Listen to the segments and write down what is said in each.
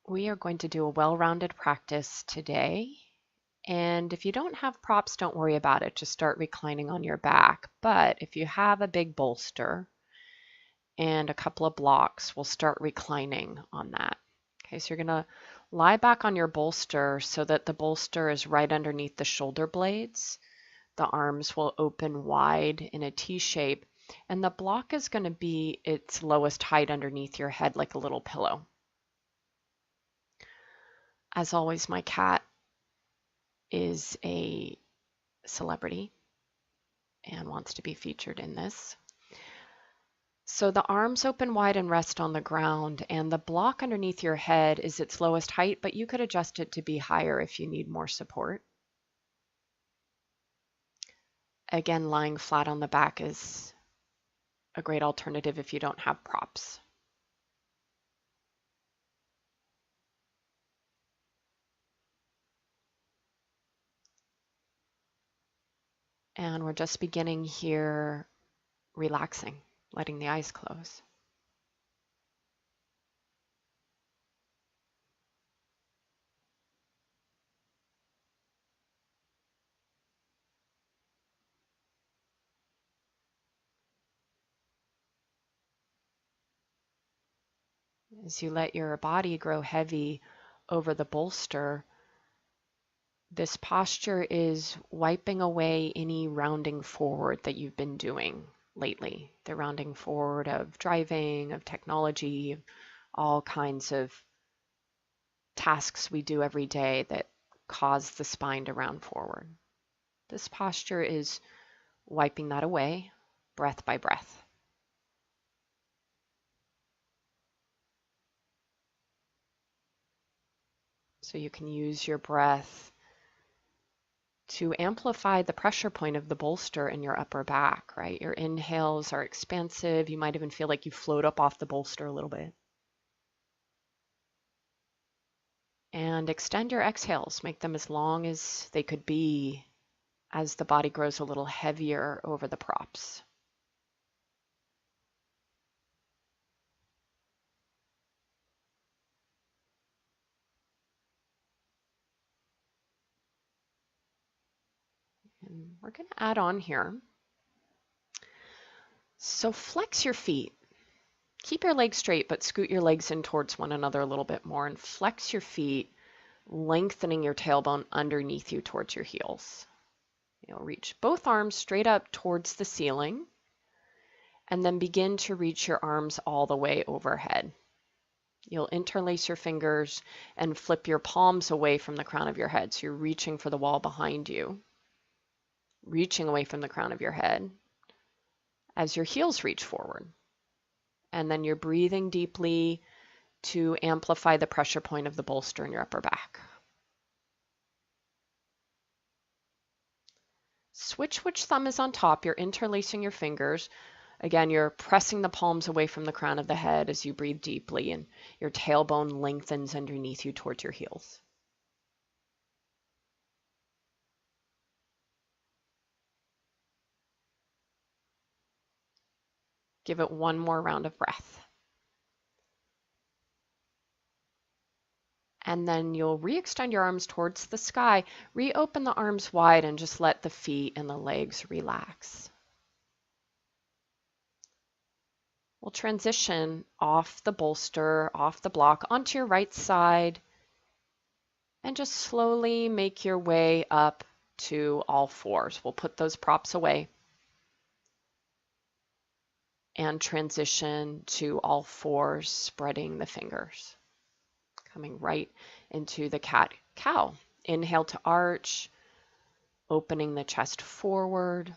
We are going to do a well-rounded practice today. And if you don't have props, don't worry about it. Just start reclining on your back. But if you have a big bolster and a couple of blocks, we'll start reclining on that. Okay, so you're going to lie back on your bolster so that the bolster is right underneath the shoulder blades. The arms will open wide in a T shape, and the block is going to be its lowest height underneath your head like a little pillow. As always, my cat is a celebrity and wants to be featured in this. So the arms open wide and rest on the ground, and the block underneath your head is its lowest height, but you could adjust it to be higher if you need more support. Again, lying flat on the back is a great alternative if you don't have props. And we're just beginning here, relaxing, letting the eyes close. As you let your body grow heavy over the bolster, this posture is wiping away any rounding forward that you've been doing lately. The rounding forward of driving, of technology, all kinds of tasks we do every day that cause the spine to round forward. This posture is wiping that away, breath by breath. So you can use your breath to amplify the pressure point of the bolster in your upper back, right? Your inhales are expansive. You might even feel like you float up off the bolster a little bit. And extend your exhales. Make them as long as they could be as the body grows a little heavier over the props. And we're going to add on here. So flex your feet. Keep your legs straight, but scoot your legs in towards one another a little bit more and flex your feet, lengthening your tailbone underneath you towards your heels. You'll reach both arms straight up towards the ceiling and then begin to reach your arms all the way overhead. You'll interlace your fingers and flip your palms away from the crown of your head. So you're reaching for the wall behind you, reaching away from the crown of your head as your heels reach forward. And then you're breathing deeply to amplify the pressure point of the bolster in your upper back. Switch which thumb is on top. You're interlacing your fingers. Again, you're pressing the palms away from the crown of the head as you breathe deeply, and your tailbone lengthens underneath you towards your heels. Give it one more round of breath. And then you'll re-extend your arms towards the sky. Reopen the arms wide and just let the feet and the legs relax. We'll transition off the bolster, off the block, onto your right side, and just slowly make your way up to all fours. We'll put those props away and transition to all fours, spreading the fingers. Coming right into the cat-cow. Inhale to arch, opening the chest forward.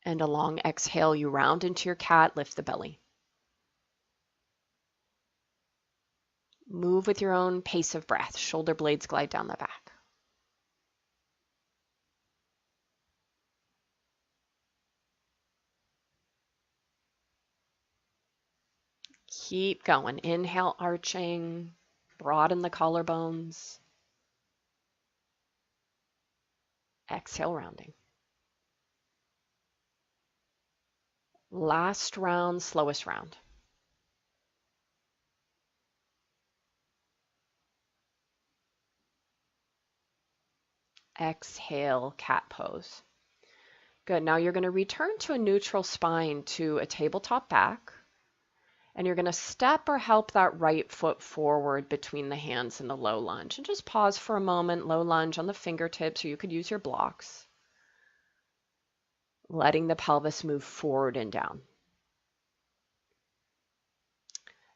And a long exhale, you round into your cat, lift the belly. Move with your own pace of breath. Shoulder blades glide down the back. Keep going. Inhale, arching, broaden the collarbones. Exhale, rounding. Last round, slowest round. exhale, cat pose. Good. Now you're going to return to a neutral spine to a tabletop back. And you're going to step or help that right foot forward between the hands in the low lunge. And just pause for a moment, low lunge on the fingertips, or you could use your blocks. Letting the pelvis move forward and down.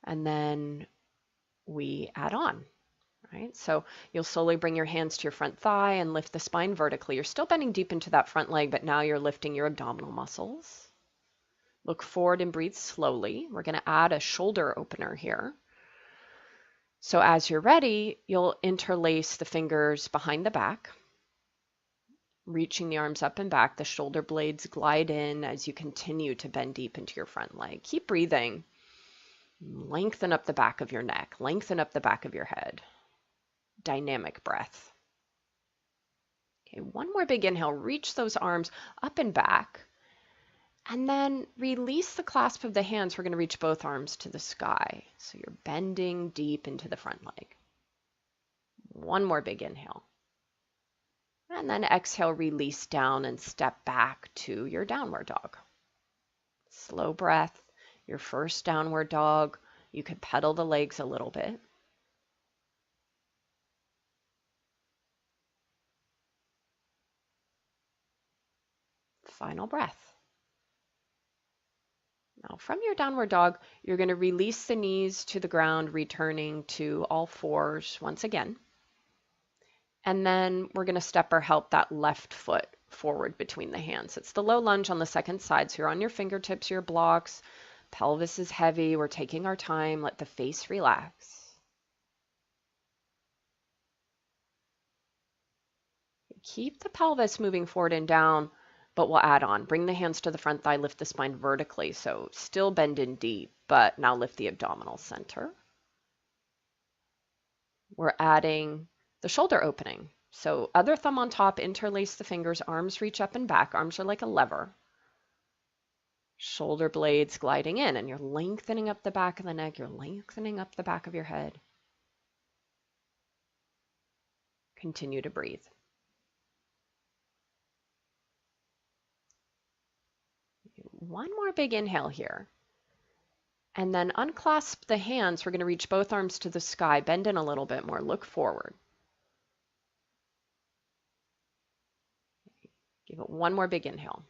And then we add on, right? So you'll slowly bring your hands to your front thigh and lift the spine vertically. You're still bending deep into that front leg, but now you're lifting your abdominal muscles. Look forward and breathe slowly. We're going to add a shoulder opener here. So as you're ready, you'll interlace the fingers behind the back, reaching the arms up and back. The shoulder blades glide in as you continue to bend deep into your front leg. Keep breathing. Lengthen up the back of your neck. Lengthen up the back of your head. Dynamic breath. Okay, one more big inhale. Reach those arms up and back. And then release the clasp of the hands. We're going to reach both arms to the sky. So you're bending deep into the front leg. One more big inhale. And then exhale, release down and step back to your downward dog. Slow breath, your first downward dog. You could pedal the legs a little bit. Final breath. Now from your downward dog, you're going to release the knees to the ground, returning to all fours once again. And then we're going to step or help that left foot forward between the hands. It's the low lunge on the second side. So you're on your fingertips, your blocks. Pelvis is heavy. We're taking our time. Let the face relax. Keep the pelvis moving forward and down, but we'll add on. Bring the hands to the front thigh, lift the spine vertically. So still bend in deep, but now lift the abdominal center. We're adding the shoulder opening. So other thumb on top, interlace the fingers, arms reach up and back. Arms are like a lever. Shoulder blades gliding in, and you're lengthening up the back of the neck. You're lengthening up the back of your head. Continue to breathe. One more big inhale here. And then unclasp the hands. We're going to reach both arms to the sky. Bend in a little bit more. Look forward. Give it one more big inhale.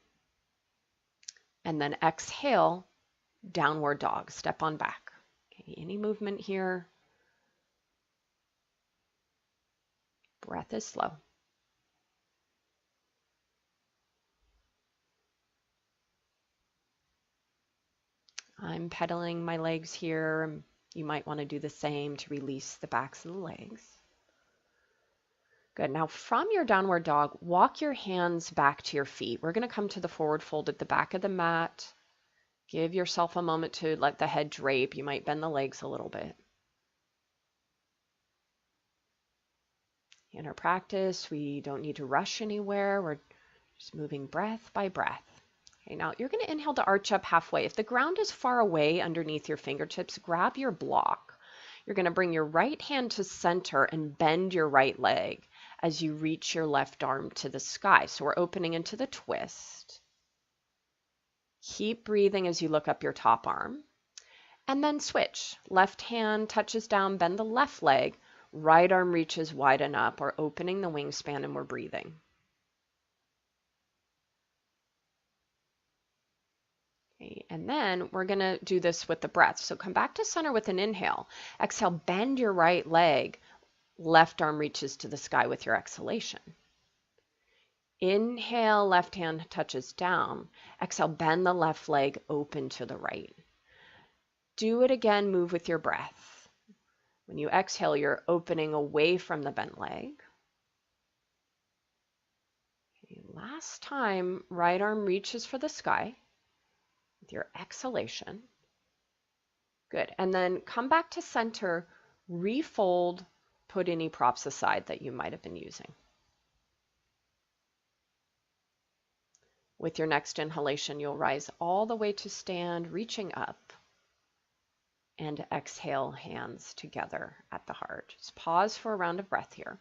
And then exhale, downward dog. Step on back. Okay, any movement here? Breath is slow. I'm pedaling my legs here. You might want to do the same to release the backs of the legs. Good. Now from your downward dog, walk your hands back to your feet. We're going to come to the forward fold at the back of the mat. Give yourself a moment to let the head drape. You might bend the legs a little bit. In our practice, we don't need to rush anywhere. We're just moving breath by breath. Okay, now you're going to inhale to arch up halfway. If the ground is far away underneath your fingertips, grab your block. You're going to bring your right hand to center and bend your right leg as you reach your left arm to the sky. So we're opening into the twist. Keep breathing as you look up your top arm. And then switch. Left hand touches down, bend the left leg. Right arm reaches widen up. We're opening the wingspan and we're breathing. Okay, and then we're going to do this with the breath. So come back to center with an inhale. Exhale, bend your right leg. Left arm reaches to the sky with your exhalation. Inhale, left hand touches down. Exhale, bend the left leg open to the right. Do it again, move with your breath. When you exhale, you're opening away from the bent leg. Okay, last time, right arm reaches for the sky with your exhalation. Good. And then come back to center, refold, put any props aside that you might have been using. With your next inhalation, you'll rise all the way to stand, reaching up. and exhale, hands together at the heart. Just pause for a round of breath here.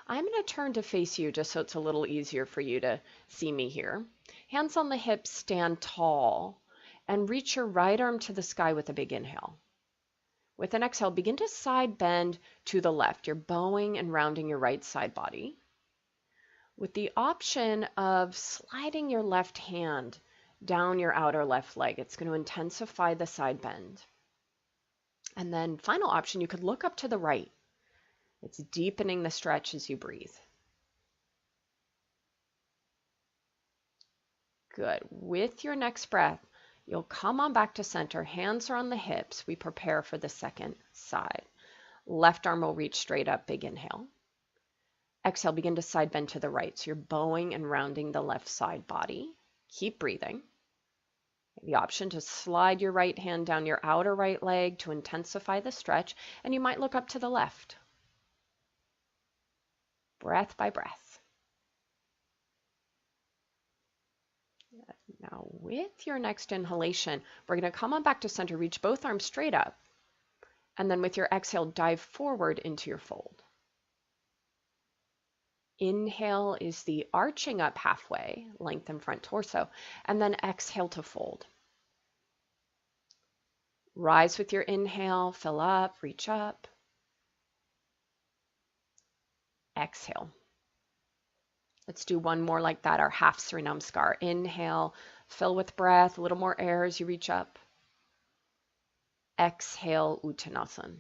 I'm going to turn to face you just so it's a little easier for you to see me here. Hands on the hips, stand tall, and reach your right arm to the sky with a big inhale. With an exhale, begin to side bend to the left. You're bowing and rounding your right side body, with the option of sliding your left hand down your outer left leg. It's going to intensify the side bend. And then final option, you could look up to the right. It's deepening the stretch as you breathe. Good. With your next breath, you'll come on back to center. Hands are on the hips. We prepare for the second side. Left arm will reach straight up, big inhale. Exhale, begin to side bend to the right. So you're bowing and rounding the left side body. Keep breathing. The option to slide your right hand down your outer right leg to intensify the stretch, and you might look up to the left. Breath by breath. Now with your next inhalation, we're going to come on back to center, reach both arms straight up, and then with your exhale, dive forward into your fold. Inhale is the arching up halfway, lengthen front torso, and then exhale to fold. Rise with your inhale, fill up, reach up. Exhale. Let's do one more like that, our half Sri Namaskar. Inhale, fill with breath, a little more air as you reach up. Exhale, Uttanasana.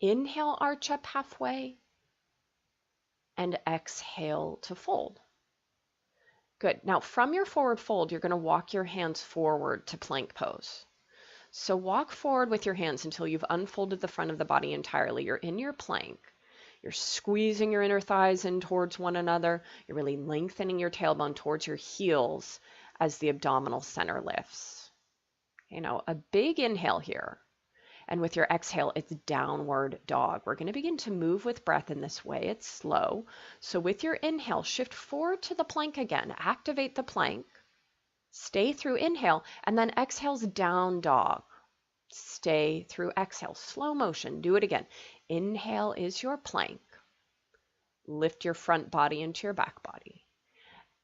Inhale, arch up halfway, and exhale to fold. Good. Now from your forward fold, you're going to walk your hands forward to plank pose. So walk forward with your hands until you've unfolded the front of the body entirely. You're in your plank. You're squeezing your inner thighs in towards one another. You're really lengthening your tailbone towards your heels as the abdominal center lifts. You know, a big inhale here. And with your exhale, it's downward dog. We're going to begin to move with breath in this way. It's slow. So with your inhale, shift forward to the plank again. Activate the plank. Stay through inhale, and then exhale's down dog. Stay through exhale. Slow motion. Do it again. Inhale is your plank. Lift your front body into your back body.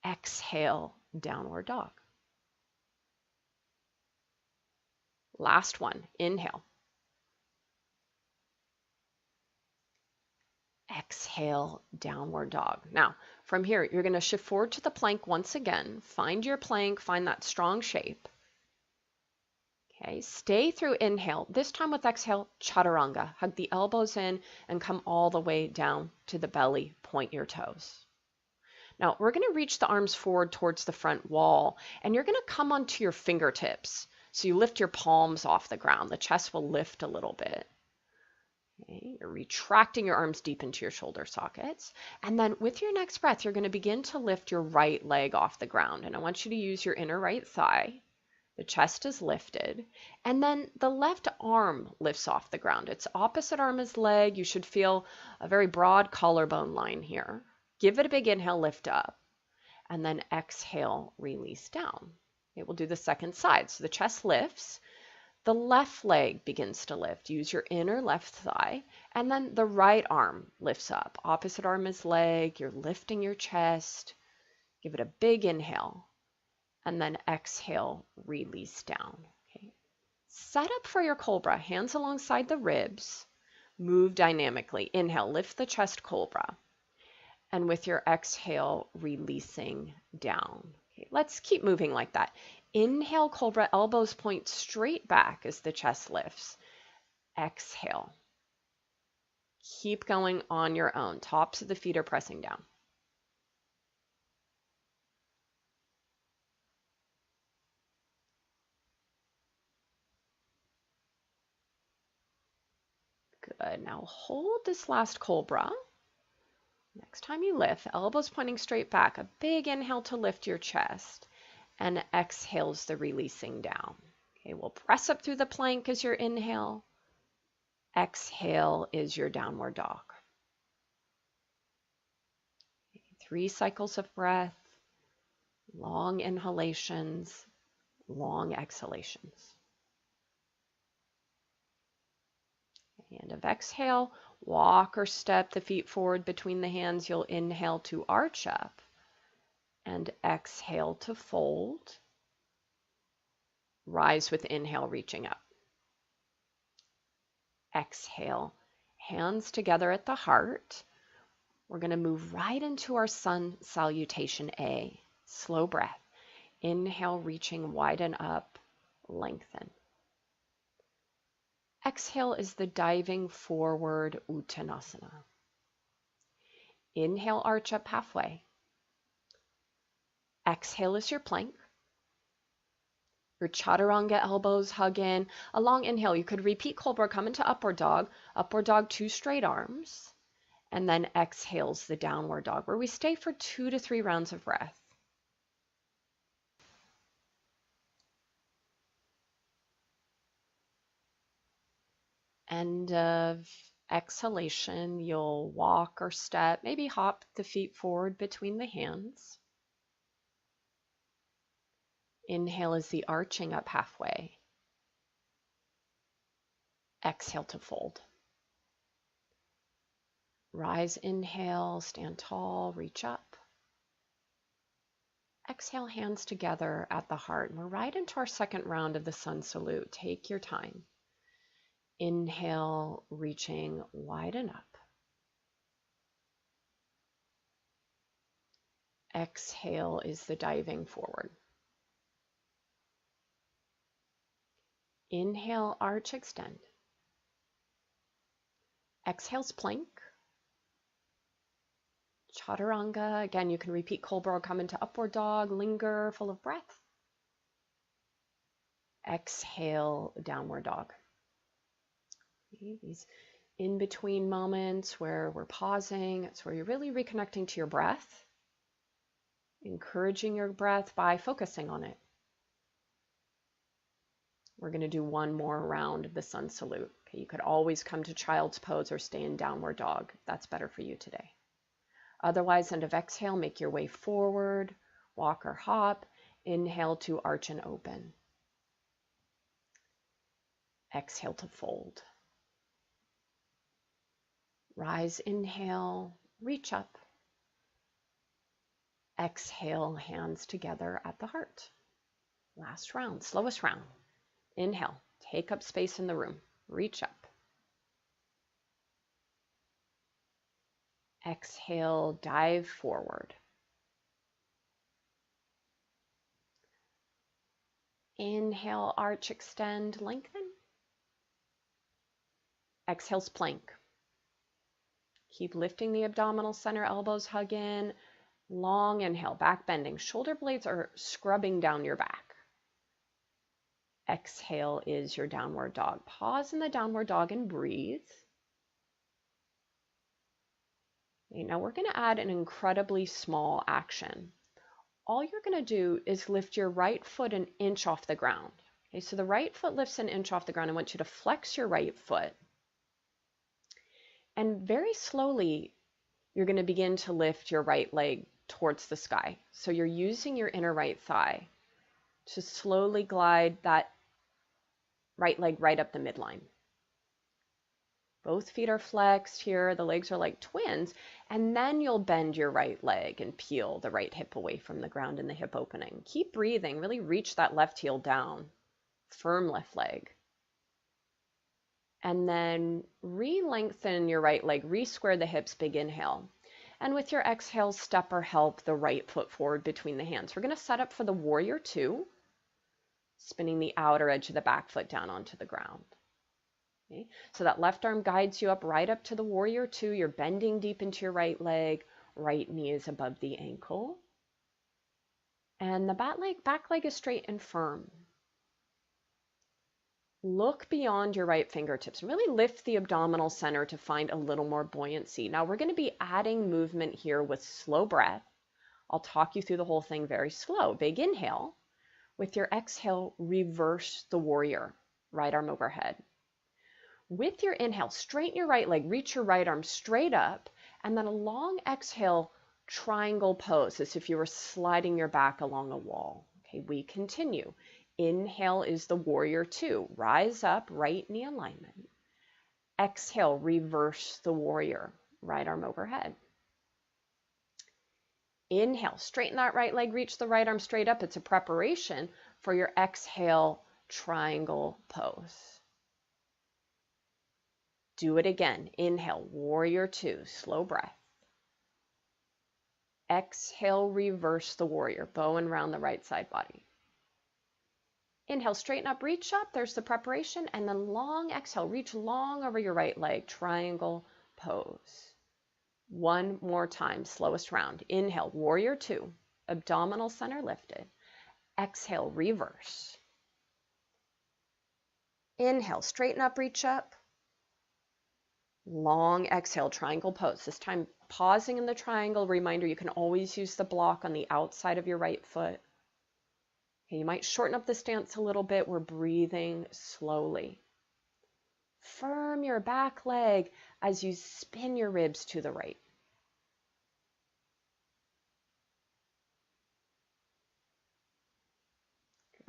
Exhale, downward dog. Last one. Inhale. Exhale, downward dog. Now, from here, you're going to shift forward to the plank once again. Find your plank, find that strong shape. Okay, stay through inhale. This time with exhale, Chaturanga. Hug the elbows in and come all the way down to the belly. Point your toes. Now, we're going to reach the arms forward towards the front wall, and you're going to come onto your fingertips. So you lift your palms off the ground. The chest will lift a little bit. Okay, you're retracting your arms deep into your shoulder sockets. And then with your next breath, you're going to begin to lift your right leg off the ground. And I want you to use your inner right thigh. The chest is lifted. And then the left arm lifts off the ground. It's opposite arm as leg. You should feel a very broad collarbone line here. Give it a big inhale, lift up. And then exhale, release down. Okay, we'll do the second side. So the chest lifts. The left leg begins to lift. Use your inner left thigh, and then the right arm lifts up. Opposite arm is leg. You're lifting your chest. Give it a big inhale, and then exhale, release down. Okay. Set up for your cobra. Hands alongside the ribs. Move dynamically. Inhale, lift the chest, cobra. And with your exhale, releasing down. Okay. Let's keep moving like that. Inhale, cobra, elbows point straight back as the chest lifts. Exhale. Keep going on your own. Tops of the feet are pressing down. Good. Now hold this last cobra. Next time you lift, elbows pointing straight back. A big inhale to lift your chest. And exhales the releasing down. Okay, we'll press up through the plank as your inhale. Exhale is your downward dog. Okay, 3 cycles of breath, long inhalations, long exhalations. End of exhale, walk or step the feet forward between the hands. You'll inhale to arch up and exhale to fold. Rise with inhale, reaching up. Exhale, hands together at the heart. We're going to move right into our sun salutation A. Slow breath. Inhale, reaching, widen up, lengthen. Exhale is the diving forward Uttanasana. Inhale, arch up halfway. Exhale is your plank. Your Chaturanga elbows hug in. A long inhale. You could repeat Cobra, come into Upward Dog. Upward Dog, 2 straight arms. And then exhales the Downward Dog, where we stay for 2 to 3 rounds of breath. End of exhalation, you'll walk or step, maybe hop the feet forward between the hands. Inhale is the arching up halfway. Exhale to fold. Rise, inhale, stand tall, reach up. Exhale, hands together at the heart. And we're right into our second round of the sun salute. Take your time. Inhale, reaching, widen up. Exhale is the diving forward. Inhale, arch, extend. Exhale's plank. Chaturanga. Again, you can repeat Cobra or come into Upward Dog. Linger, full of breath. Exhale, Downward Dog. Okay, these in-between moments where we're pausing, it's where you're really reconnecting to your breath, encouraging your breath by focusing on it. We're going to do one more round of the sun salute. Okay, you could always come to child's pose or stay in Downward Dog if that's better for you today. Otherwise, end of exhale, make your way forward, walk or hop. Inhale to arch and open. Exhale to fold. Rise, inhale, reach up. Exhale, hands together at the heart. Last round, slowest round. Inhale, take up space in the room, reach up. Exhale, dive forward. Inhale, arch, extend, lengthen. Exhale's plank. Keep lifting the abdominal center, elbows hug in. Long inhale, back bending. Shoulder blades are scrubbing down your back. Exhale is your Downward Dog. Pause in the Downward Dog and breathe. Okay, now we're going to add an incredibly small action. All you're going to do is lift your right foot an inch off the ground. Okay, so the right foot lifts an inch off the ground. I want you to flex your right foot. And very slowly, you're going to begin to lift your right leg towards the sky. So you're using your inner right thigh to slowly glide that right leg right up the midline. Both feet are flexed here. The legs are like twins. And then you'll bend your right leg and peel the right hip away from the ground in the hip opening. Keep breathing. Really reach that left heel down. Firm left leg. And then re-lengthen your right leg. Re-square the hips. Big inhale. And with your exhale, step or help the right foot forward between the hands. We're going to set up for the Warrior Two. Spinning the outer edge of the back foot down onto the ground. Okay. So that left arm guides you up right up to the Warrior Two. You're bending deep into your right leg. Right knee is above the ankle. And the back leg is straight and firm. Look beyond your right fingertips. Really lift the abdominal center to find a little more buoyancy. Now we're going to be adding movement here with slow breath. I'll talk you through the whole thing very slow. Big inhale. With your exhale, reverse the warrior. Right arm overhead. With your inhale, straighten your right leg. Reach your right arm straight up. And then a long exhale, triangle pose, as if you were sliding your back along a wall. Okay, we continue. Inhale is the Warrior Two. Rise up, right knee alignment. Exhale, reverse the warrior, right arm overhead. Inhale, straighten that right leg, reach the right arm straight up. It's a preparation for your exhale, triangle pose. Do it again. Inhale, warrior two, slow breath. Exhale, reverse the warrior, bow and round the right side body. Inhale, straighten up, reach up. There's the preparation. And then long exhale, reach long over your right leg, triangle pose. One more time, slowest round. Inhale, warrior two, abdominal center lifted. Exhale, reverse. Inhale, straighten up, reach up. Long exhale, triangle pose. This time pausing in the triangle. Reminder, you can always use the block on the outside of your right foot. Okay, you might shorten up the stance a little bit. We're breathing slowly. Firm your back leg as you spin your ribs to the right.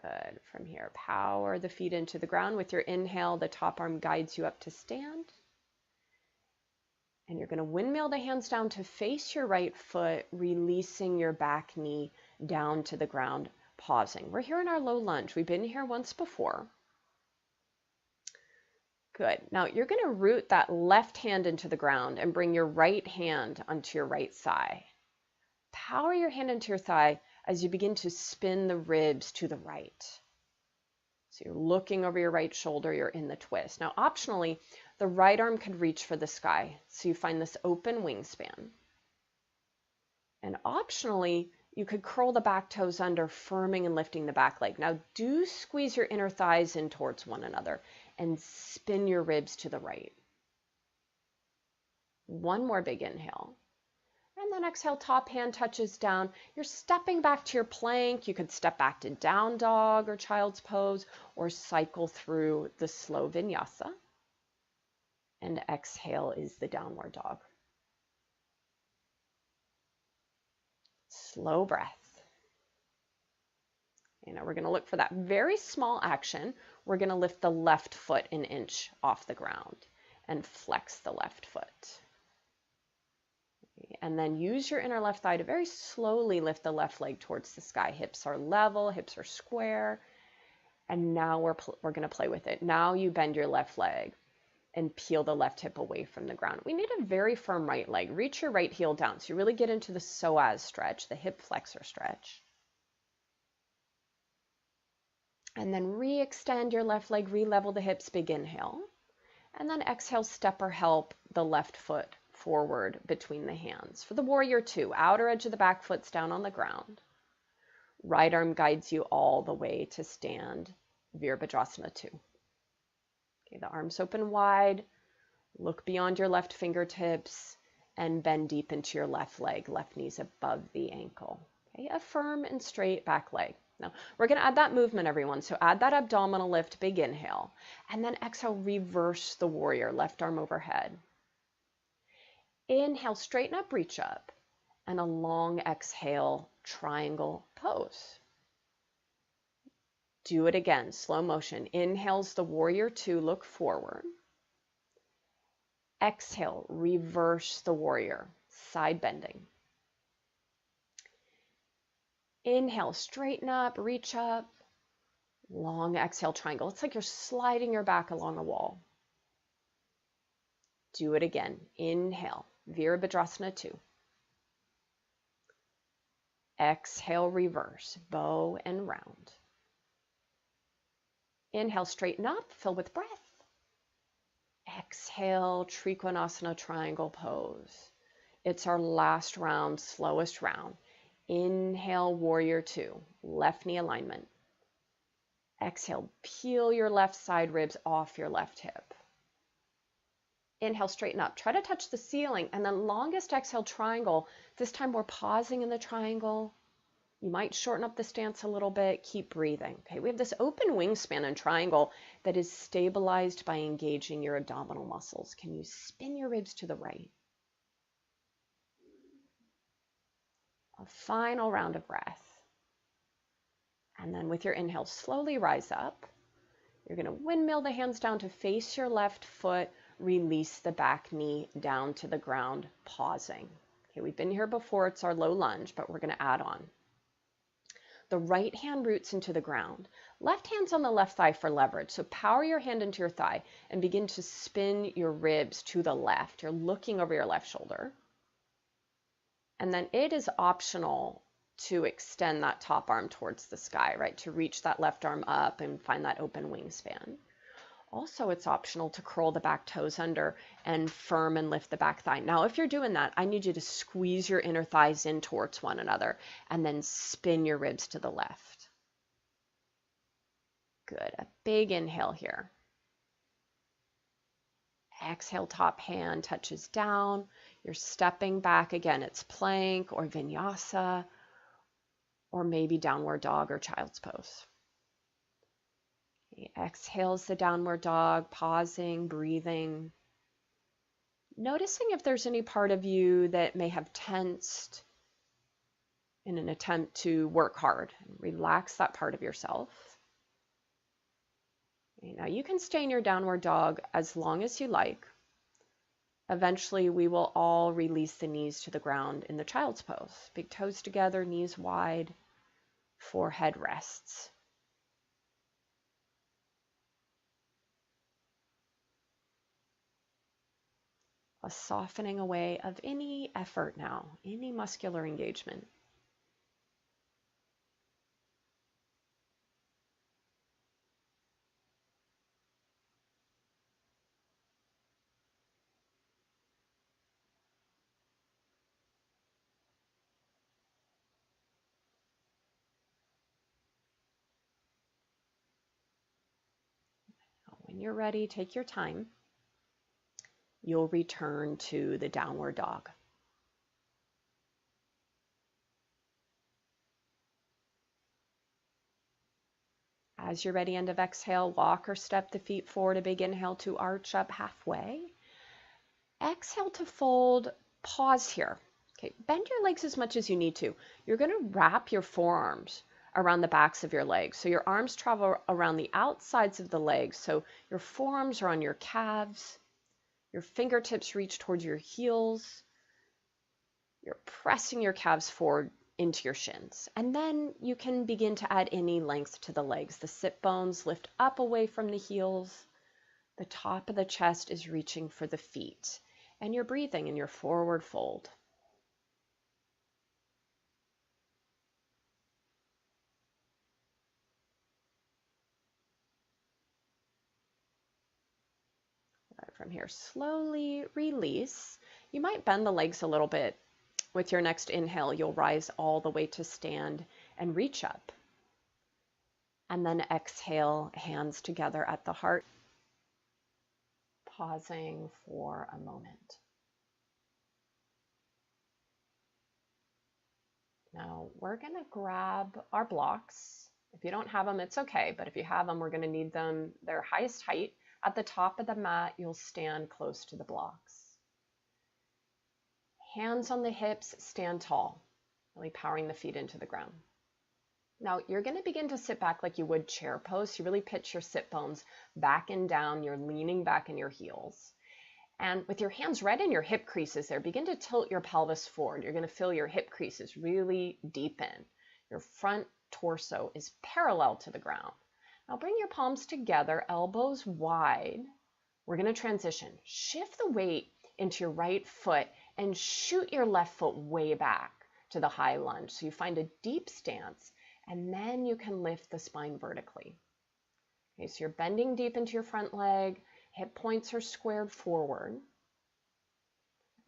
Good. From here, power the feet into the ground. With your inhale, the top arm guides you up to stand. And you're going to windmill the hands down to face your right foot, releasing your back knee down to the ground, pausing. We're here in our low lunge. We've been here once before. Good. Now you're going to root that left hand into the ground and bring your right hand onto your right thigh. Power your hand into your thigh as you begin to spin the ribs to the right. So you're looking over your right shoulder, you're in the twist. Now optionally, the right arm could reach for the sky. So you find this open wingspan. And optionally, you could curl the back toes under, firming and lifting the back leg. Now do squeeze your inner thighs in towards one another and spin your ribs to the right. One more big inhale. And then exhale, top hand touches down. You're stepping back to your plank. You could step back to down dog or child's pose or cycle through the slow vinyasa. And exhale is the downward dog. Slow breath. You know, we're going to look for that very small action. We're going to lift the left foot an inch off the ground and flex the left foot. And then use your inner left thigh to very slowly lift the left leg towards the sky. Hips are level, hips are square. And now we're going to play with it. Now you bend your left leg and peel the left hip away from the ground. We need a very firm right leg. Reach your right heel down. So you really get into the psoas stretch, the hip flexor stretch. And then re-extend your left leg, re-level the hips, big inhale. And then exhale, step or help the left foot forward between the hands. For the warrior two, outer edge of the back foot's down on the ground. Right arm guides you all the way to stand, Virabhadrasana 2. Okay, the arms open wide, look beyond your left fingertips, and bend deep into your left leg, left knee's above the ankle. Okay, a firm and straight back leg. Now, we're going to add that movement, everyone. So add that abdominal lift, big inhale, and then exhale, reverse the warrior, left arm overhead. Inhale, straighten up, reach up, and a long exhale, triangle pose. Do it again, slow motion. Inhales the warrior two, look forward. Exhale, reverse the warrior, side bending. Inhale, straighten up, reach up. Long exhale, triangle. It's like you're sliding your back along a wall. Do it again. Inhale, Virabhadrasana 2. Exhale, reverse, bow and round. Inhale, straighten up, fill with breath. Exhale, Trikonasana triangle pose. It's our last round, slowest round. Inhale, warrior two, left knee alignment. Exhale, peel your left side ribs off your left hip. Inhale, straighten up. Try to touch the ceiling, and then longest exhale, triangle. This time we're pausing in the triangle. You might shorten up the stance a little bit. Keep breathing. Okay, we have this open wingspan and triangle that is stabilized by engaging your abdominal muscles. Can you spin your ribs to the right? A final round of breath. And then with your inhale, slowly rise up. You're going to windmill the hands down to face your left foot, release the back knee down to the ground, pausing. Okay, we've been here before, it's our low lunge, but we're going to add on. The right hand roots into the ground. Left hand's on the left thigh for leverage. So power your hand into your thigh and begin to spin your ribs to the left. You're looking over your left shoulder. And then it is optional to extend that top arm towards the sky, right? To reach that left arm up and find that open wingspan. Also, it's optional to curl the back toes under and firm and lift the back thigh. Now, if you're doing that, I need you to squeeze your inner thighs in towards one another and then spin your ribs to the left. Good. A big inhale here. Exhale, top hand touches down. You're stepping back again. It's plank or vinyasa or maybe downward dog or child's pose. Exhales the downward dog, pausing, breathing. Noticing if there's any part of you that may have tensed in an attempt to work hard. Relax that part of yourself. Now you can stay in your downward dog as long as you like. Eventually we will all release the knees to the ground in the child's pose. Big toes together, knees wide, forehead rests. A softening away of any effort now, any muscular engagement. When you're ready, take your time. You'll return to the downward dog. As you're ready, end of exhale, walk or step the feet forward. A big inhale to arch up halfway. Exhale to fold, pause here. Okay, bend your legs as much as you need to. You're going to wrap your forearms around the backs of your legs. So your arms travel around the outsides of the legs. So your forearms are on your calves. Your fingertips reach towards your heels. You're pressing your calves forward into your shins. And then you can begin to add any length to the legs. The sit bones lift up away from the heels. The top of the chest is reaching for the feet. And you're breathing in your forward fold. From here, slowly release. You might bend the legs a little bit. With your next inhale, you'll rise all the way to stand and reach up. And then exhale, hands together at the heart. Pausing for a moment. Now we're going to grab our blocks. If you don't have them, it's okay, but if you have them, we're going to need them their highest height. At the top of the mat, you'll stand close to the blocks. Hands on the hips, stand tall, really powering the feet into the ground. Now you're going to begin to sit back like you would chair pose. You really pitch your sit bones back and down. You're leaning back in your heels. And with your hands right in your hip creases there, begin to tilt your pelvis forward. You're going to feel your hip creases really deepen. Your front torso is parallel to the ground. Now bring your palms together, elbows wide. We're going to transition. Shift the weight into your right foot and shoot your left foot way back to the high lunge. So you find a deep stance, and then you can lift the spine vertically. Okay, so you're bending deep into your front leg. Hip points are squared forward.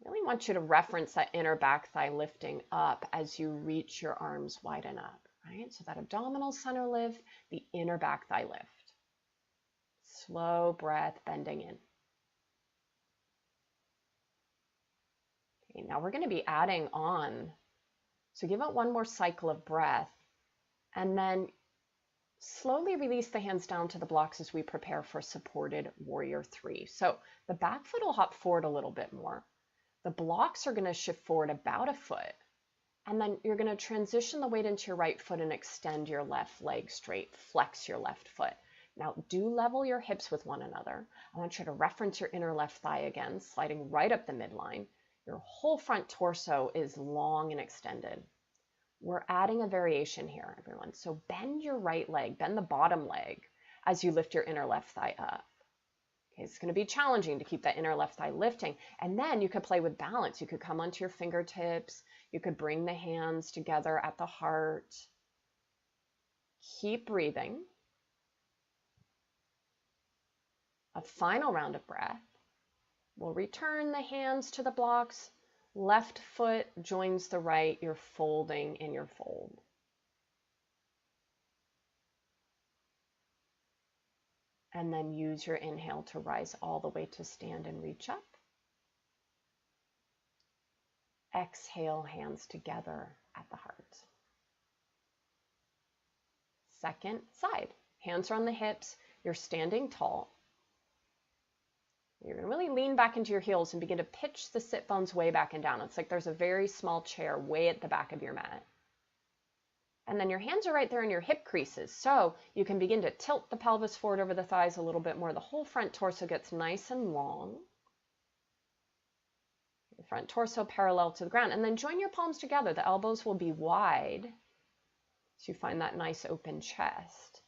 I really want you to reference that inner back thigh lifting up as you reach your arms widen up. Right? So that abdominal center lift, the inner back thigh lift. Slow breath, bending in. Okay, now we're going to be adding on. So give it one more cycle of breath, and then slowly release the hands down to the blocks as we prepare for supported warrior 3. So the back foot will hop forward a little bit more. The blocks are going to shift forward about a foot. And then you're going to transition the weight into your right foot and extend your left leg straight. Flex your left foot. Now do level your hips with one another. I want you to reference your inner left thigh again, sliding right up the midline. Your whole front torso is long and extended. We're adding a variation here, everyone. So bend your right leg, bend the bottom leg as you lift your inner left thigh up. Okay, it's going to be challenging to keep that inner left thigh lifting. And then you could play with balance. You could come onto your fingertips. You could bring the hands together at the heart. Keep breathing. A final round of breath. We'll return the hands to the blocks. Left foot joins the right. You're folding in your fold. And then use your inhale to rise all the way to stand and reach up. Exhale, hands together at the heart. Second side. Hands are on the hips. You're standing tall. You're going to really lean back into your heels and begin to pitch the sit bones way back and down. It's like there's a very small chair way at the back of your mat. And then your hands are right there in your hip creases. So you can begin to tilt the pelvis forward over the thighs a little bit more. The whole front torso gets nice and long. The front torso parallel to the ground. And then join your palms together. The elbows will be wide. So you find that nice open chest.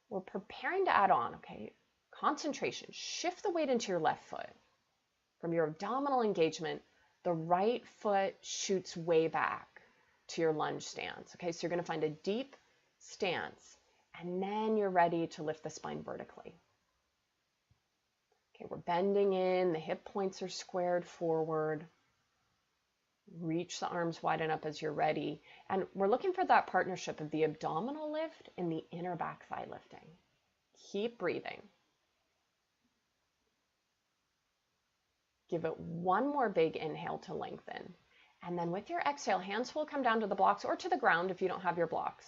We're preparing to add on, okay? Concentration. Shift the weight into your left foot. From your abdominal engagement, the right foot shoots way back to your lunge stance. Okay, so you're going to find a deep stance, and then you're ready to lift the spine vertically. Okay, we're bending in, the hip points are squared forward. Reach the arms wide enough as you're ready. And we're looking for that partnership of the abdominal lift and the inner back thigh lifting. Keep breathing. Give it one more big inhale to lengthen. And then with your exhale, hands will come down to the blocks or to the ground if you don't have your blocks.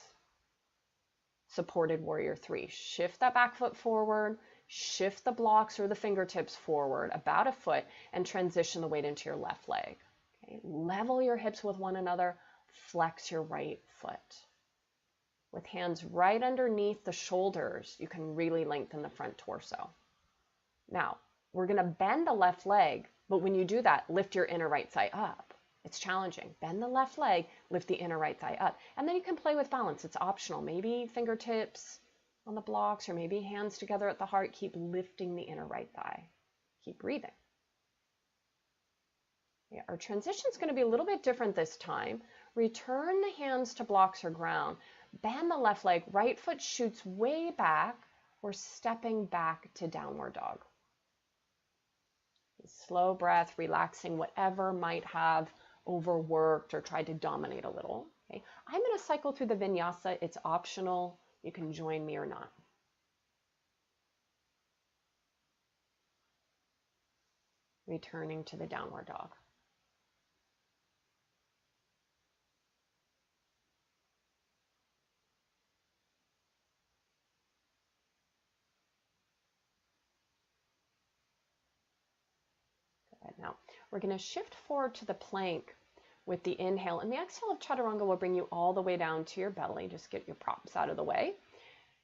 Supported warrior three. Shift that back foot forward, shift the blocks or the fingertips forward about a foot, and transition the weight into your left leg. Okay. Level your hips with one another, flex your right foot. With hands right underneath the shoulders, you can really lengthen the front torso. Now, we're going to bend the left leg, but when you do that, lift your inner right thigh up. It's challenging. Bend the left leg, lift the inner right thigh up. And then you can play with balance. It's optional. Maybe fingertips on the blocks or maybe hands together at the heart. Keep lifting the inner right thigh. Keep breathing. Yeah, our transition is going to be a little bit different this time. Return the hands to blocks or ground. Bend the left leg. Right foot shoots way back. We're stepping back to downward dog. Slow breath, relaxing whatever might have overworked or tried to dominate a little. Okay. I'm going to cycle through the vinyasa. It's optional. You can join me or not. Returning to the downward dog. Good. Now, we're going to shift forward to the plank with the inhale, and the exhale of Chaturanga will bring you all the way down to your belly. Just get your props out of the way.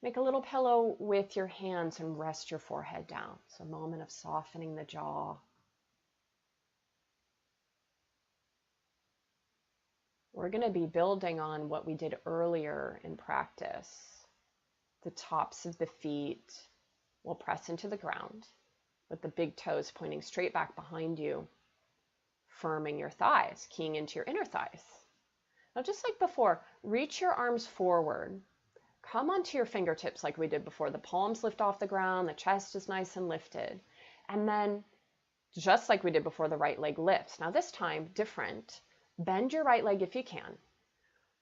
Make a little pillow with your hands and rest your forehead down. So a moment of softening the jaw. We're going to be building on what we did earlier in practice. The tops of the feet will press into the ground with the big toes pointing straight back behind you, firming your thighs, keying into your inner thighs. Now, just like before, reach your arms forward. Come onto your fingertips like we did before. The palms lift off the ground, the chest is nice and lifted. And then, just like we did before, the right leg lifts. Now this time, different. Bend your right leg if you can.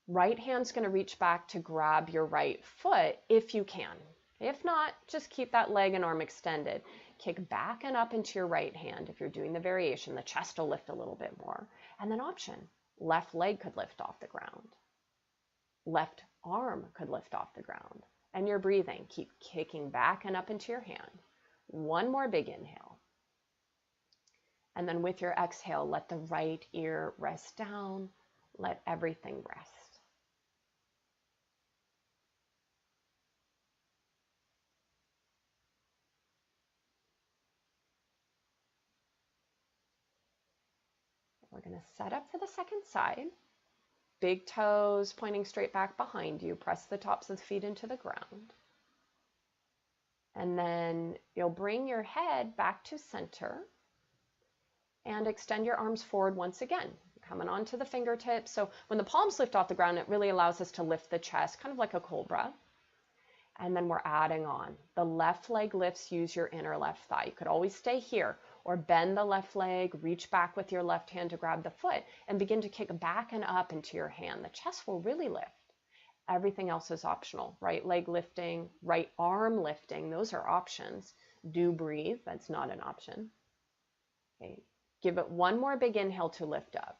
Right hand's going to reach back to grab your right foot if you can. If not, just keep that leg and arm extended. Kick back and up into your right hand. If you're doing the variation, the chest will lift a little bit more. And then option, left leg could lift off the ground. Left arm could lift off the ground. And you're breathing. Keep kicking back and up into your hand. One more big inhale. And then with your exhale, let the right ear rest down. Let everything rest. we're going to set up for the second side. Big toes pointing straight back behind you. Press the tops of the feet into the ground. And then you'll bring your head back to center and extend your arms forward once again, coming onto the fingertips. So when the palms lift off the ground, it really allows us to lift the chest, kind of like a cobra. And then we're adding on. The left leg lifts, use your inner left thigh. You could always stay here or bend the left leg, reach back with your left hand to grab the foot and begin to kick back and up into your hand. The chest will really lift. Everything else is optional. Right leg lifting, right arm lifting, those are options. Do breathe, that's not an option. Okay. Give it one more big inhale to lift up.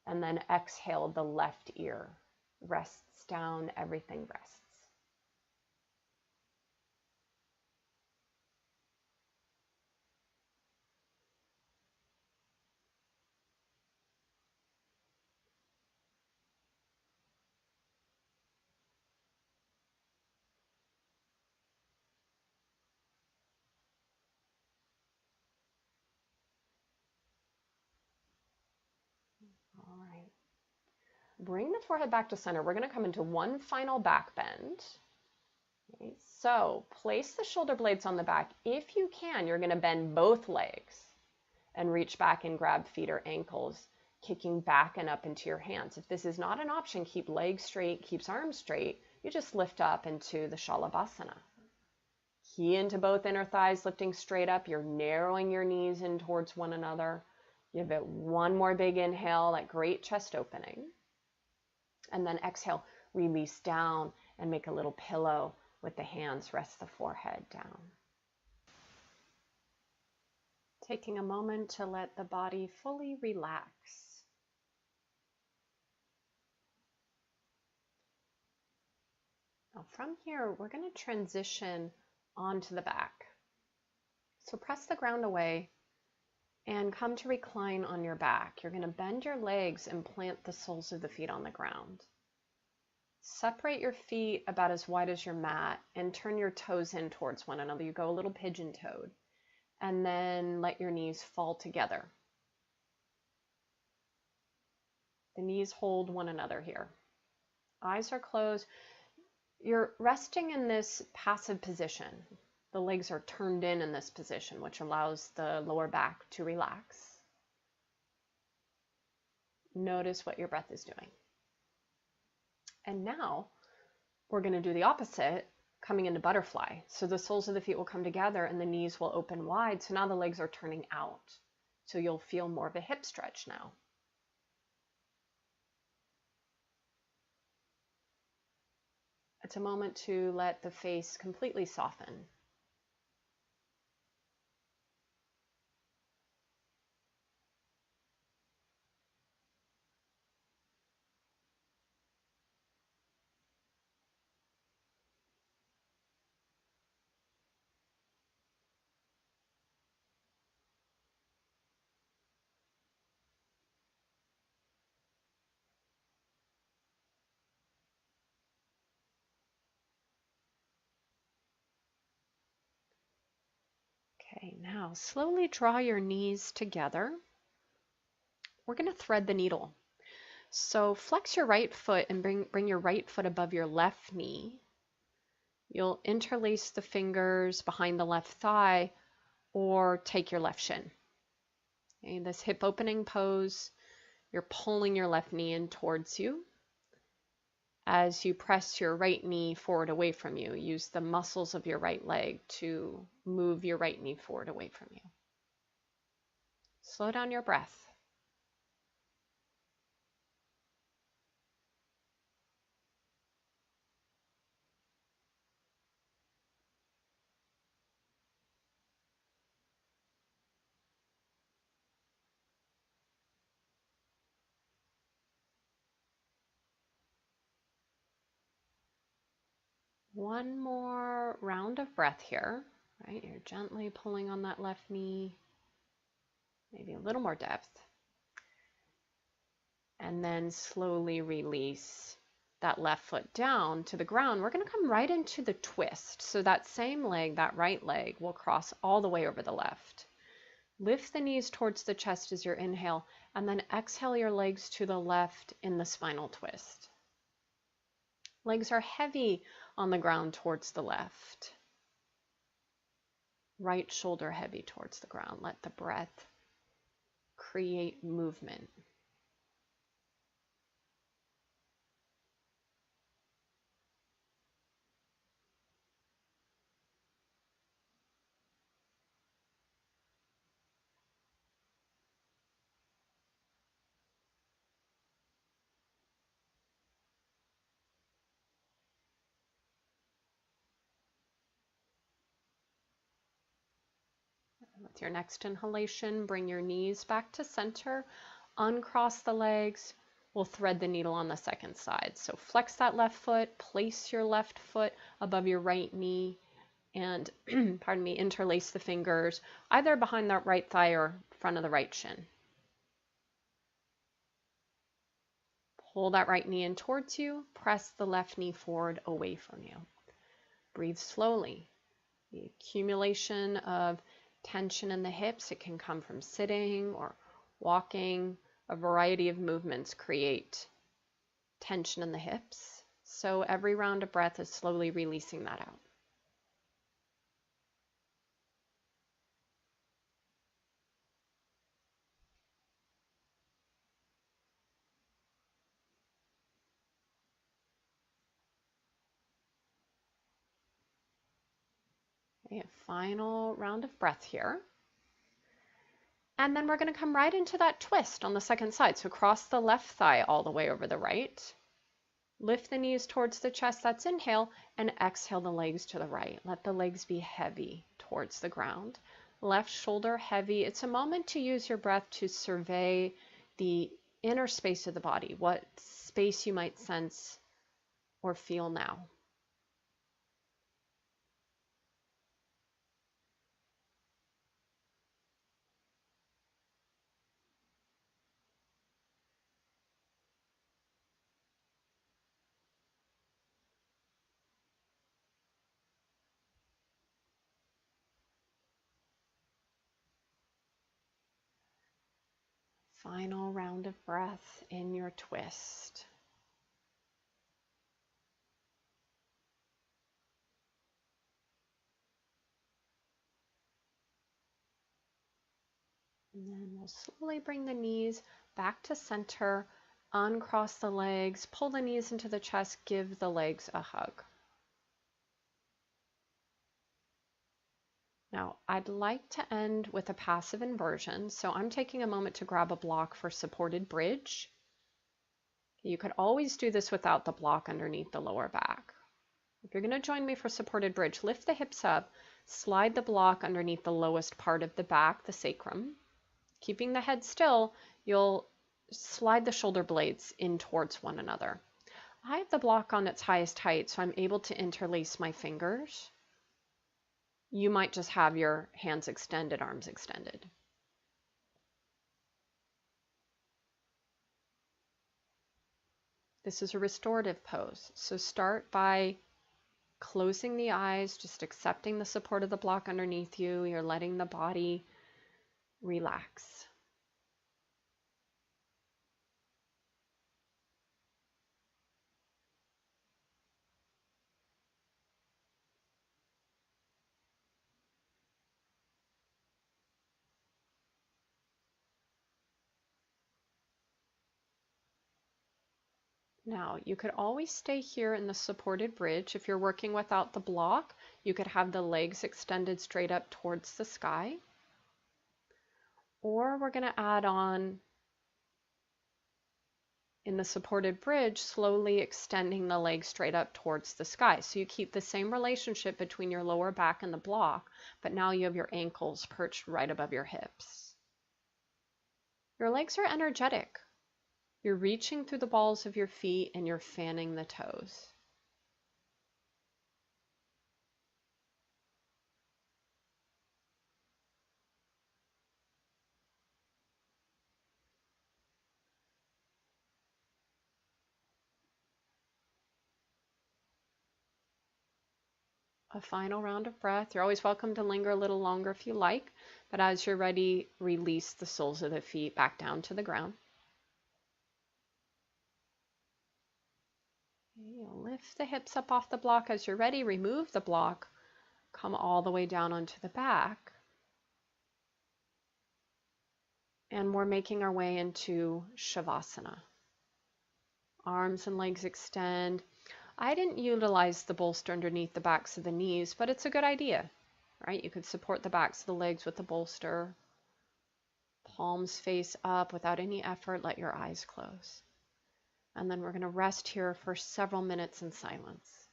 And then exhale, the left ear rests down, everything rests. All right. Bring the forehead back to center. We're going to come into one final back bend. Okay. So place the shoulder blades on the back. If you can, you're going to bend both legs and reach back and grab feet or ankles, kicking back and up into your hands. If this is not an option, keep legs straight, keep arms straight. You just lift up into the Shalabhasana. Key into both inner thighs, lifting straight up. You're narrowing your knees in towards one another. Give it one more big inhale, that great chest opening. And then exhale, release down and make a little pillow with the hands. Rest the forehead down. Taking a moment to let the body fully relax. Now from here, we're going to transition onto the back. So press the ground away and come to recline on your back. You're going to bend your legs and plant the soles of the feet on the ground. Separate your feet about as wide as your mat and turn your toes in towards one another. You go a little pigeon-toed. And then let your knees fall together. The knees hold one another here. Eyes are closed. You're resting in this passive position. The legs are turned in this position, which allows the lower back to relax. Notice what your breath is doing. And now we're going to do the opposite, coming into butterfly. So the soles of the feet will come together and the knees will open wide. So now the legs are turning out. So you'll feel more of a hip stretch now. It's a moment to let the face completely soften. Okay, now slowly draw your knees together. We're going to thread the needle. So flex your right foot and bring your right foot above your left knee. You'll interlace the fingers behind the left thigh or take your left shin. Okay, this hip opening pose, you're pulling your left knee in towards you. As you press your right knee forward away from you, use the muscles of your right leg to move your right knee forward away from you. Slow down your breath. One more round of breath here, right? You're gently pulling on that left knee, maybe a little more depth. And then slowly release that left foot down to the ground. We're going to come right into the twist. So that same leg, that right leg, will cross all the way over the left. Lift the knees towards the chest as you inhale, and then exhale your legs to the left in the spinal twist. Legs are heavy on the ground towards the left. Right shoulder heavy towards the ground. Let the breath create movement. With your next inhalation, bring your knees back to center, uncross the legs. We'll thread the needle on the second side. So flex that left foot, place your left foot above your right knee, and pardon me, interlace the fingers either behind the right thigh or front of the right shin. Pull that right knee in towards you, press the left knee forward away from you. Breathe slowly. The accumulation of tension in the hips, it can come from sitting or walking. A variety of movements create tension in the hips. So every round of breath is slowly releasing that out. Okay, a final round of breath here. And then we're going to come right into that twist on the second side. So cross the left thigh all the way over the right. Lift the knees towards the chest, that's inhale, and exhale the legs to the right. Let the legs be heavy towards the ground. Left shoulder heavy. It's a moment to use your breath to survey the inner space of the body, what space you might sense or feel now. Final round of breath in your twist. And then we'll slowly bring the knees back to center, uncross the legs, pull the knees into the chest, give the legs a hug. Now, I'd like to end with a passive inversion, so I'm taking a moment to grab a block for supported bridge. You could always do this without the block underneath the lower back. If you're going to join me for supported bridge, lift the hips up, slide the block underneath the lowest part of the back, the sacrum. Keeping the head still, you'll slide the shoulder blades in towards one another. I have the block on its highest height, so I'm able to interlace my fingers. You might just have your hands extended, arms extended. This is a restorative pose. So start by closing the eyes, just accepting the support of the block underneath you. You're letting the body relax. Now, you could always stay here in the supported bridge. If you're working without the block, you could have the legs extended straight up towards the sky. Or we're going to add on in the supported bridge, slowly extending the legs straight up towards the sky. So you keep the same relationship between your lower back and the block, but now you have your ankles perched right above your hips. Your legs are energetic. You're reaching through the balls of your feet and you're fanning the toes. a final round of breath. You're always welcome to linger a little longer if you like, but as you're ready, release the soles of the feet back down to the ground. You'll lift the hips up off the block as you're ready. Remove the block. Come all the way down onto the back. And we're making our way into Shavasana. Arms and legs extend. I didn't utilize the bolster underneath the backs of the knees, but it's a good idea, right? You could support the backs of the legs with the bolster. Palms face up without any effort. Let your eyes close. And then we're going to rest here for several minutes in silence.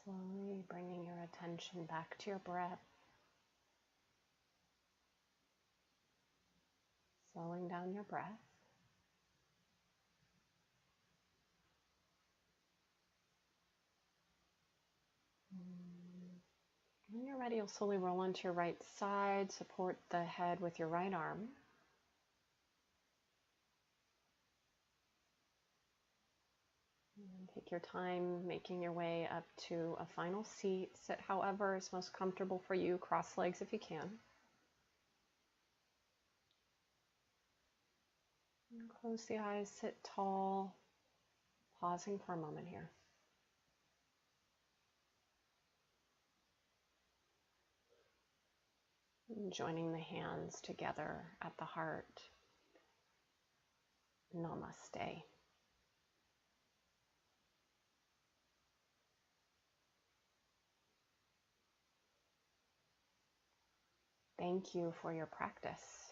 Slowly bringing your attention back to your breath. Slowing down your breath. When you're ready, you'll slowly roll onto your right side, support the head with your right arm. And take your time making your way up to a final seat. Sit however is most comfortable for you. Cross legs if you can. And close the eyes, sit tall, pausing for a moment here. And joining the hands together at the heart. Namaste. Thank you for your practice.